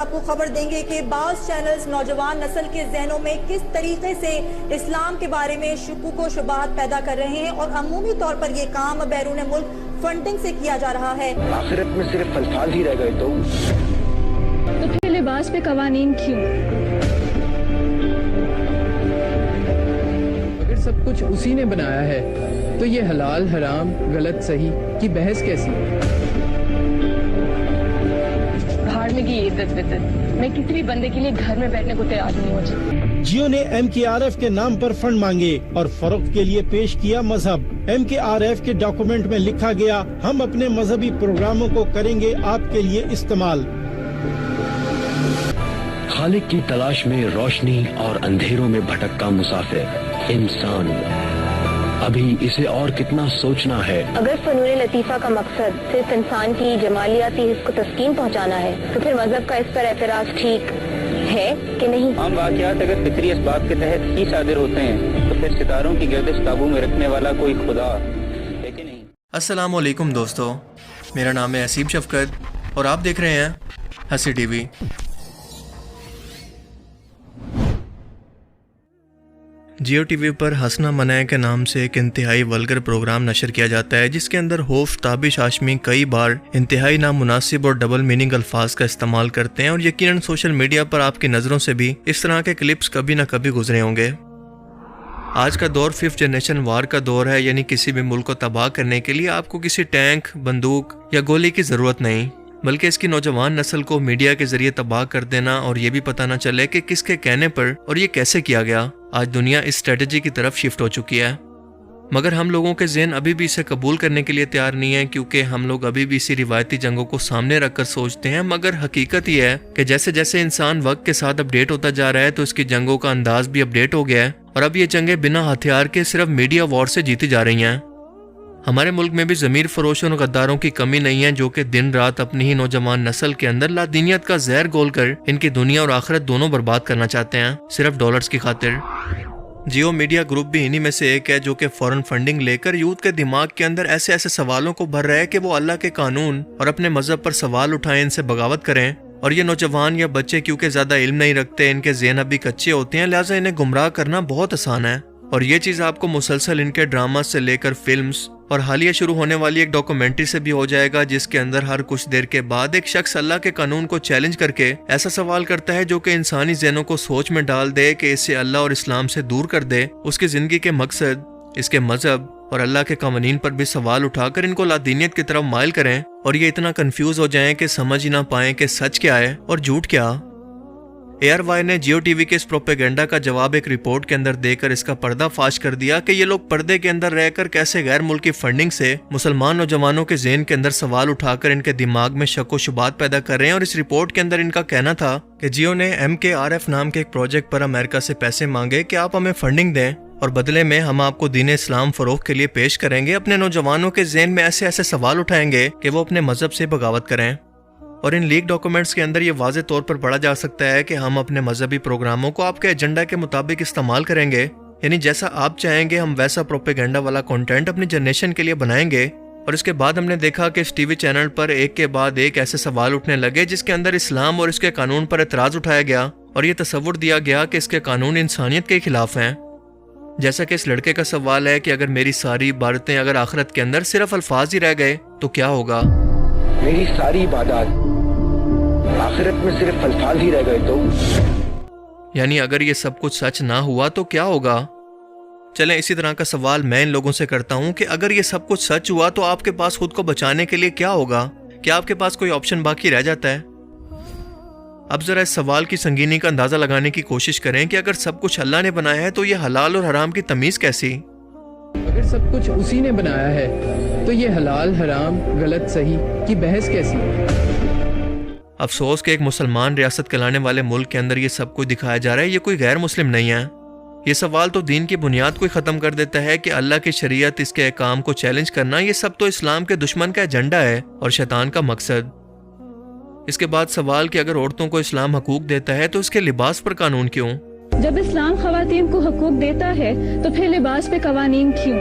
آپ کو خبر دیں گے کہ بعض چینلز نوجوان نسل کے ذہنوں میں کس طریقے سے اسلام کے بارے میں شکوک و شبہات پیدا کر رہے ہیں اور عمومی طور پر یہ کام بیرون ملک فنڈنگ سے کیا جا رہا ہے۔ آخرت میں صرف الفاظ ہی رہ گئے تو پھر لباس پہ قوانین کیوں؟ اگر سب کچھ اسی نے بنایا ہے تو یہ حلال حرام غلط صحیح کی بحث کیسی؟ بھاڑ میں کی عزت وزت، میں کسی بھی بندے کے لیے گھر میں بیٹھنے کو تیار نہیں ہو جی۔ جیو نے MKRF کے نام پر فنڈ مانگے اور فروخت کے لیے پیش کیا مذہب۔ MKRF کے ڈاکومنٹ میں لکھا گیا، ہم اپنے مذہبی پروگراموں کو کریں گے آپ کے لیے استعمال۔ خالق کی تلاش میں روشنی اور اندھیروں میں بھٹکا مسافر انسان، ابھی اسے اور کتنا سوچنا ہے۔ اگر فنون لطیفہ کا مقصد صرف انسان کی جمالیاتی حس کو تسکین پہنچانا ہے تو پھر مذہب کا اس پر اعتراض ٹھیک ہے کہ نہیں؟ عام واقعات اگر فطری اسباب کے تحت ہی صادر ہوتے ہیں تو پھر ستاروں کی گردش قابو میں رکھنے والا کوئی خدا ہے کہ نہیں؟ السلام علیکم دوستو، میرا نام ہے حسیب شفقت اور آپ دیکھ رہے ہیں ہنسی TV. Geo TV پر ہنسنا منع کے نام سے ایک انتہائی ولگر پروگرام نشر کیا جاتا ہے، جس کے اندر ہوف تابش ہاشمی کئی بار انتہائی نامناسب اور ڈبل میننگ الفاظ کا استعمال کرتے ہیں، اور یقیناً سوشل میڈیا پر آپ کی نظروں سے بھی اس طرح کے کلپس کبھی نہ کبھی گزرے ہوں گے۔ آج کا دور 5th جنریشن وار کا دور ہے، یعنی کسی بھی ملک کو تباہ کرنے کے لیے آپ کو کسی ٹینک، بندوق یا گولی کی ضرورت نہیں، بلکہ اس کی نوجوان نسل کو میڈیا کے ذریعے تباہ کر دینا اور یہ بھی پتہ نہ چلے کہ کس کے کہنے پر اور یہ کیسے کیا گیا۔ آج دنیا اس اسٹریٹجی کی طرف شفٹ ہو چکی ہے، مگر ہم لوگوں کے ذہن ابھی بھی اسے قبول کرنے کے لیے تیار نہیں ہیں، کیونکہ ہم لوگ ابھی بھی اسی روایتی جنگوں کو سامنے رکھ کر سوچتے ہیں۔ مگر حقیقت یہ ہے کہ جیسے جیسے انسان وقت کے ساتھ اپڈیٹ ہوتا جا رہا ہے تو اس کی جنگوں کا انداز بھی اپڈیٹ ہو گیا ہے، اور اب یہ جنگیں بنا ہتھیار کے صرف میڈیا وار سے جیتی جا رہی ہیں۔ ہمارے ملک میں بھی ضمیر فروشوں اور غداروں کی کمی نہیں ہے، جو کہ دن رات اپنی ہی نوجوان نسل کے اندر لادینیت کا زہر گھول کر ان کی دنیا اور آخرت دونوں برباد کرنا چاہتے ہیں، صرف ڈالرز کی خاطر۔ جیو میڈیا گروپ بھی انہی میں سے ایک ہے، جو کہ فوراً فنڈنگ لے کر یوتھ کے دماغ کے اندر ایسے ایسے سوالوں کو بھر رہا ہے کہ وہ اللہ کے قانون اور اپنے مذہب پر سوال اٹھائیں، ان سے بغاوت کریں۔ اور یہ نوجوان یا بچے کیونکہ زیادہ علم نہیں رکھتے، ان کے ذہن ابھی کچے ہوتے ہیں، لہٰذا انہیں گمراہ کرنا بہت آسان ہے۔ اور یہ چیز آپ کو مسلسل ان کے ڈرامہ سے لے کر فلمز اور حالیہ شروع ہونے والی ایک ڈاکومنٹری سے بھی ہو جائے گا، جس کے اندر ہر کچھ دیر کے بعد ایک شخص اللہ کے قانون کو چیلنج کر کے ایسا سوال کرتا ہے جو کہ انسانی ذہنوں کو سوچ میں ڈال دے کہ اسے اللہ اور اسلام سے دور کر دے، اس کی زندگی کے مقصد، اس کے مذہب اور اللہ کے قوانین پر بھی سوال اٹھا کر ان کو لادینیت کی طرف مائل کریں، اور یہ اتنا کنفیوز ہو جائیں کہ سمجھ ہی نہ پائیں کہ سچ کیا ہے اور جھوٹ کیا۔ ARY نے جیو ٹی وی کے اس پروپیگنڈا کا جواب ایک رپورٹ کے اندر دے کر اس کا پردہ فاش کر دیا کہ یہ لوگ پردے کے اندر رہ کر کیسے غیر ملکی فنڈنگ سے مسلمان نوجوانوں کے ذہن کے اندر سوال اٹھا کر ان کے دماغ میں شک و شبہات پیدا کر رہے ہیں۔ اور اس رپورٹ کے اندر ان کا کہنا تھا کہ جیو نے MKRF نام کے ایک پروجیکٹ پر امریکہ سے پیسے مانگے کہ آپ ہمیں فنڈنگ دیں، اور بدلے میں ہم آپ کو دین اسلام فروغ کے لیے پیش کریں گے، اپنے نوجوانوں کے ذہن میں ایسے ایسے سوال اٹھائیں گے کہ وہ اپنے مذہب سے بغاوت کریں۔ اور ان لیک ڈاکومنٹس کے اندر یہ واضح طور پر پڑھا جا سکتا ہے کہ ہم اپنے مذہبی پروگراموں کو آپ کے ایجنڈا کے مطابق استعمال کریں گے، یعنی جیسا آپ چاہیں گے ہم ویسا پروپیگنڈا والا کنٹینٹ اپنی جنریشن کے لیے بنائیں گے۔ اور اس کے بعد ہم نے دیکھا کہ اس ٹی وی چینل پر ایک کے بعد ایک ایسے سوال اٹھنے لگے جس کے اندر اسلام اور اس کے قانون پر اعتراض اٹھایا گیا، اور یہ تصور دیا گیا کہ اس کے قانون انسانیت کے خلاف ہیں۔ جیسا کہ اس لڑکے کا سوال ہے کہ اگر میری ساری عبادتیں اگر آخرت کے اندر صرف الفاظ ہی رہ گئے تو کیا ہوگا؟ میری ساری عبادات آخرت میں صرف الفاظ ہی رہ گئے تو یعنی اگر یہ سب کچھ سچ نہ ہوا تو کیا ہوگا؟ چلیں اسی طرح کا سوال میں ان لوگوں سے کرتا ہوں کہ اگر یہ سب کچھ سچ ہوا تو آپ کے پاس خود کو بچانے کے لیے کیا ہوگا؟ کیا آپ کے پاس کوئی آپشن باقی رہ جاتا ہے؟ اب ذرا اس سوال کی سنگینی کا اندازہ لگانے کی کوشش کریں کہ اگر سب کچھ اللہ نے بنایا ہے تو یہ حلال اور حرام کی تمیز کیسی؟ اگر سب کچھ اسی نے بنایا ہے تو یہ حلال حرام غلط صحیح کی بحث کیسی؟ افسوس کہ ایک مسلمان ریاست کہلانے والے ملک کے اندر یہ سب کچھ دکھایا جا رہا ہے، یہ کوئی غیر مسلم نہیں ہے۔ یہ سوال تو دین کی بنیاد کو ہی ختم کر دیتا ہے کہ اللہ کی شریعت، اس کے احکام کو چیلنج کرنا، یہ سب تو اسلام کے دشمن کا ایجنڈا ہے اور شیطان کا مقصد۔ اس کے بعد سوال کہ اگر عورتوں کو اسلام حقوق دیتا ہے تو اس کے لباس پر قانون کیوں؟ جب اسلام خواتین کو حقوق دیتا ہے تو پھر لباس پہ قوانین کیوں؟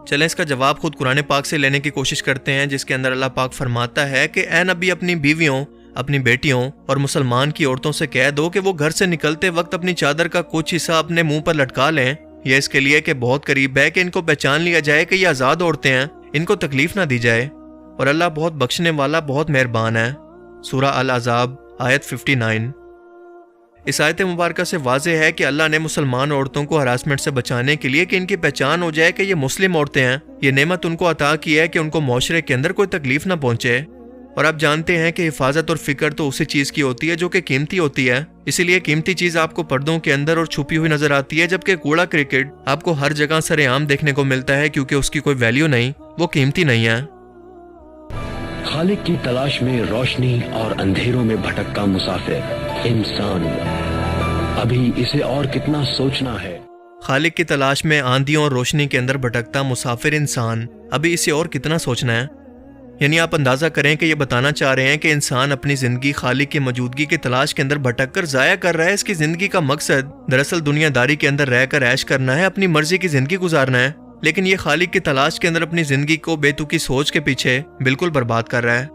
چلیں اس کا جواب خود قرآن پاک سے لینے کی کوشش کرتے ہیں، جس کے اندر اللہ پاک فرماتا ہے کہ اے نبی اپنی بیویوں، اپنی بیٹیوں اور مسلمان کی عورتوں سے کہہ دو کہ وہ گھر سے نکلتے وقت اپنی چادر کا کچھ حصہ اپنے منہ پر لٹکا لیں، یہ اس کے لیے کہ بہت قریب ہے کہ ان کو پہچان لیا جائے کہ یہ آزاد عورتیں ہیں، ان کو تکلیف نہ دی جائے، اور اللہ بہت بخشنے والا بہت مہربان ہے۔ سورہ الاحزاب آیت 59۔ اس آیت مبارکہ سے واضح ہے کہ اللہ نے مسلمان عورتوں کو ہراسمنٹ سے بچانے کے لیے کہ ان کی پہچان ہو جائے کہ یہ مسلم عورتیں ہیں، یہ نعمت ان کو عطا کی ہے کہ ان کو معاشرے کے اندر کوئی تکلیف نہ پہنچے۔ اور آپ جانتے ہیں کہ حفاظت اور فکر تو اسی چیز کی ہوتی ہے جو کہ قیمتی ہوتی ہے، اسی لیے قیمتی چیز آپ کو پردوں کے اندر اور چھپی ہوئی نظر آتی ہے، جبکہ کوڑا کرکٹ آپ کو ہر جگہ سر عام دیکھنے کو ملتا ہے کیونکہ اس کی کوئی ویلیو نہیں، وہ قیمتی نہیں ہے۔ خالق کی تلاش میں روشنی اور اندھیروں میں بھٹکتا مسافر انسان، ابھی اسے اور کتنا سوچنا ہے۔ خالق کی تلاش میں آندھیوں اور روشنی کے اندر بھٹکتا مسافر انسان، ابھی اسے اور کتنا سوچنا ہے۔ یعنی آپ اندازہ کریں کہ یہ بتانا چاہ رہے ہیں کہ انسان اپنی زندگی خالق کی موجودگی کی تلاش کے اندر بھٹک کر ضائع کر رہا ہے۔ اس کی زندگی کا مقصد دراصل دنیا داری کے اندر رہ کر عیش کرنا ہے، اپنی مرضی کی زندگی گزارنا ہے، لیکن یہ خالق کی تلاش کے اندر اپنی زندگی کو بے تکی سوچ کے پیچھے بالکل برباد کر رہا ہے۔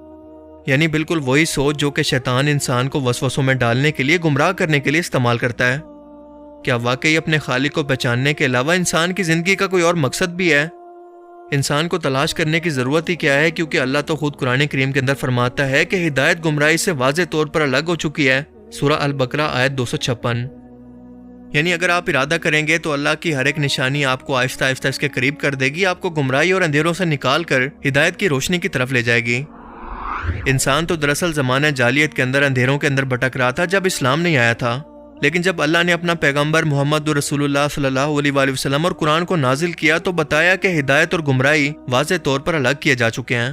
یعنی بالکل وہی سوچ جو کہ شیطان انسان کو وسوسوں میں ڈالنے کے لیے، گمراہ کرنے کے لیے استعمال کرتا ہے۔ کیا واقعی اپنے خالق کو پہچاننے کے علاوہ انسان کی زندگی کا کوئی اور مقصد بھی ہے؟ انسان کو تلاش کرنے کی ضرورت ہی کیا ہے، کیونکہ اللہ تو خود قرآن کریم کے اندر فرماتا ہے کہ ہدایت گمراہی سے واضح طور پر الگ ہو چکی ہے۔ سورہ البقرہ آیت 256۔ یعنی اگر آپ ارادہ کریں گے تو اللہ کی ہر ایک نشانی آپ کو آہستہ آہستہ اس کے قریب کر دے گی، آپ کو گمراہی اور اندھیروں سے نکال کر ہدایت کی روشنی کی طرف لے جائے گی۔ انسان تو دراصل زمانہ جاہلیت کے اندر اندھیروں کے اندر بھٹک رہا تھا جب اسلام نہیں آیا تھا، لیکن جب اللہ نے اپنا پیغمبر محمد رسول اللہ صلی اللہ علیہ وآلہ وسلم اور قرآن کو نازل کیا تو بتایا کہ ہدایت اور گمراہی واضح طور پر الگ کیے جا چکے ہیں۔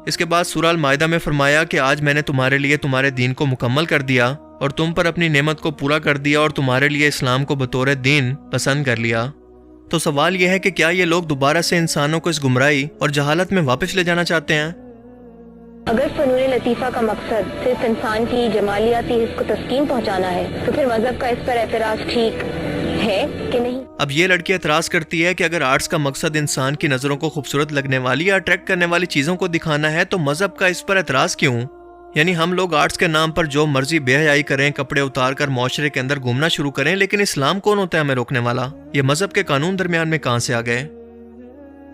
اس کے بعد سورہ المائدہ میں فرمایا کہ آج میں نے تمہارے لیے تمہارے دین کو مکمل کر دیا اور تم پر اپنی نعمت کو پورا کر دیا اور تمہارے لیے اسلام کو بطور دین پسند کر لیا۔ تو سوال یہ ہے کہ کیا یہ لوگ دوبارہ سے انسانوں کو اس گمراہی اور جہالت میں واپس لے جانا چاہتے ہیں؟ اگر فنون لطیفہ کا مقصد صرف انسان کی جمالیاتی حس کو تسکین پہنچانا ہے تو پھر مذہب کا اس پر اعتراض ٹھیک ہے کہ نہیں؟ اب یہ لڑکی اعتراض کرتی ہے کہ اگر آرٹس کا مقصد انسان کی نظروں کو خوبصورت لگنے والی یا اٹریکٹ کرنے والی چیزوں کو دکھانا ہے تو مذہب کا اس پر اعتراض کیوں؟ یعنی ہم لوگ آرٹس کے نام پر جو مرضی بے حیائی کریں، کپڑے اتار کر معاشرے کے اندر گھومنا شروع کریں، لیکن اسلام کون ہوتا ہے ہمیں روکنے والا؟ یہ مذہب کے قانون درمیان میں کہاں سے آ گئے؟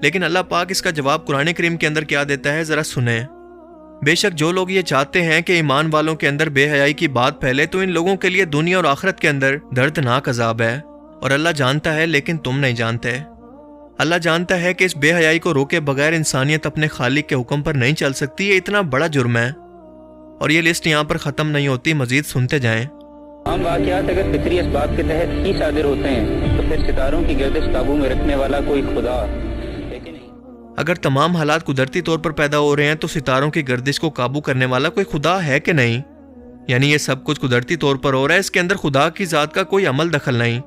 لیکن اللہ پاک اس کا جواب قرآن کریم کے اندر کیا دیتا ہے، ذرا سنیں۔ بے شک جو لوگ یہ چاہتے ہیں کہ ایمان والوں کے اندر بے حیائی کی بات پھیلے تو ان لوگوں کے لیے دنیا اور آخرت کے اندر دردناک عذاب ہے، اور اللہ جانتا ہے لیکن تم نہیں جانتے۔ اللہ جانتا ہے کہ اس بے حیائی کو روکے بغیر انسانیت اپنے خالق کے حکم پر نہیں چل سکتی، یہ اتنا بڑا جرم ہے، اور یہ لسٹ یہاں پر ختم نہیں ہوتی، مزید سنتے جائیں۔ عام واقعات اگر فطری اسباب کے تحت ہی صادر ہوتے ہیں تو پھر ستاروں کی گردش قابو میں رکھنے والا کوئی خدا ہے کہ نہیں؟ اگر تمام حالات قدرتی طور پر پیدا ہو رہے ہیں تو ستاروں کی گردش کو قابو کرنے والا کوئی خدا ہے کہ نہیں؟ یعنی یہ سب کچھ قدرتی طور پر ہو رہا ہے، اس کے اندر خدا کی ذات کا کوئی عمل دخل نہیں۔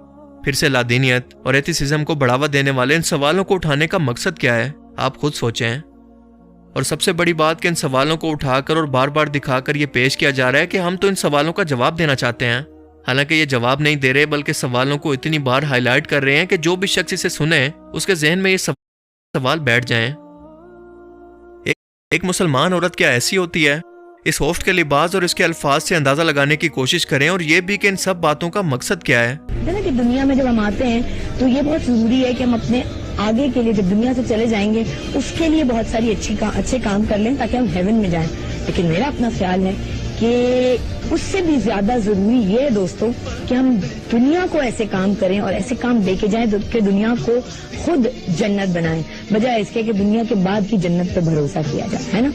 پھر سے لادینیت اور ایتھیسزم کو بڑھاوا دینے والے ان سوالوں کو اٹھانے کا مقصد کیا ہے، آپ خود سوچیں۔ اور سب سے بڑی بات کہ ان سوالوں کو اٹھا کر اور بار بار دکھا کر یہ پیش کیا جا رہا ہے کہ ہم تو ان سوالوں کا جواب دینا چاہتے ہیں، حالانکہ یہ جواب نہیں دے رہے بلکہ سوالوں کو اتنی بار ہائی لائٹ کر رہے ہیں کہ جو بھی شخص اسے سنے اس کے ذہن میں یہ سوال بیٹھ جائیں۔ ایک مسلمان عورت کیا ایسی ہوتی ہے؟ اس ہوسٹ کے لباس اور اس کے الفاظ سے اندازہ لگانے کی کوشش کریں، اور یہ بھی کہ ان سب باتوں کا مقصد کیا ہے۔ کہ دنیا میں جب ہم آتے ہیں تو یہ بہت ضروری ہے کہ ہم اپنے آگے کے لیے جب دنیا سے چلے جائیں گے اس کے لیے بہت ساری اچھے کام کر لیں تاکہ ہم ہیون میں جائیں۔ لیکن میرا اپنا خیال ہے کہ اس سے بھی زیادہ ضروری یہ ہے دوستوں کہ ہم دنیا کو ایسے کام کریں اور ایسے کام دے کے جائیں کہ دنیا کو خود جنت بنائیں، بجائے اس کے کہ دنیا کے بعد کی جنت پہ بھروسہ کیا جائے، ہے نا؟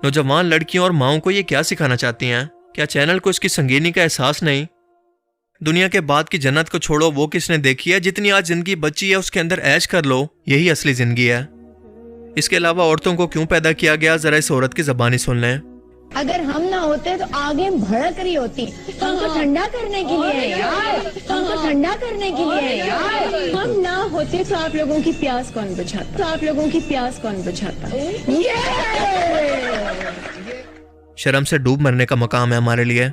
نوجوان لڑکیوں اور ماؤں کو یہ کیا سکھانا چاہتی ہیں؟ کیا چینل کو اس کی سنگینی کا احساس نہیں؟ دنیا کے بعد کی جنت کو چھوڑو، وہ کس نے دیکھی ہے؟ جتنی آج زندگی بچی ہے اس کے اندر عیش کر لو، یہی اصلی زندگی ہے۔ اس کے علاوہ عورتوں کو کیوں پیدا کیا گیا، ذرا اس عورت کی زبانی سن لیں۔ اگر ہم نہ ہوتے تو آگے بھڑک رہی ہوتی، ہم کو ٹھنڈا کرنے کے لیے یار، ہم کو ٹھنڈا کرنے کے لیے یار، ہم نہ ہوتے تو آپ لوگوں کی پیاس کون بجھاتا، تو آپ لوگوں کی پیاس کون بجھاتا؟ شرم سے ڈوب مرنے کا مقام ہے ہمارے لیے۔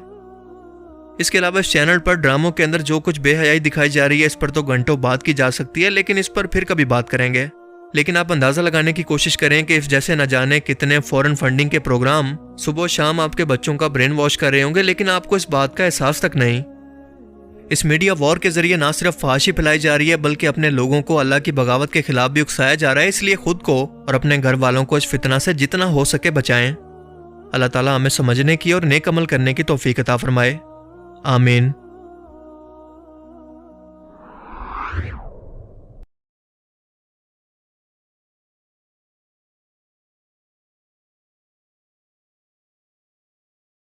اس کے علاوہ اس چینل پر ڈراموں کے اندر جو کچھ بے حیائی دکھائی جا رہی ہے اس پر تو گھنٹوں بات کی جا سکتی ہے، لیکن اس پر پھر کبھی بات کریں گے۔ لیکن آپ اندازہ لگانے کی کوشش کریں کہ اس جیسے نہ جانے کتنے فورن فنڈنگ کے پروگرام صبح و شام آپ کے بچوں کا برین واش کر رہے ہوں گے، لیکن آپ کو اس بات کا احساس تک نہیں۔ اس میڈیا وار کے ذریعے نہ صرف فحاشی پھیلائی جا رہی ہے بلکہ اپنے لوگوں کو اللہ کی بغاوت کے خلاف بھی اکسایا جا رہا ہے، اس لیے خود کو اور اپنے گھر والوں کو اس فتنہ سے جتنا ہو سکے بچائیں۔ اللہ تعالیٰ ہمیں سمجھنے کی اور نیک عمل کرنے کی توفیق عطا فرمائے، آمین۔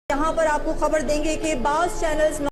یہاں پر آپ کو خبر دیں گے کہ بعض چینلز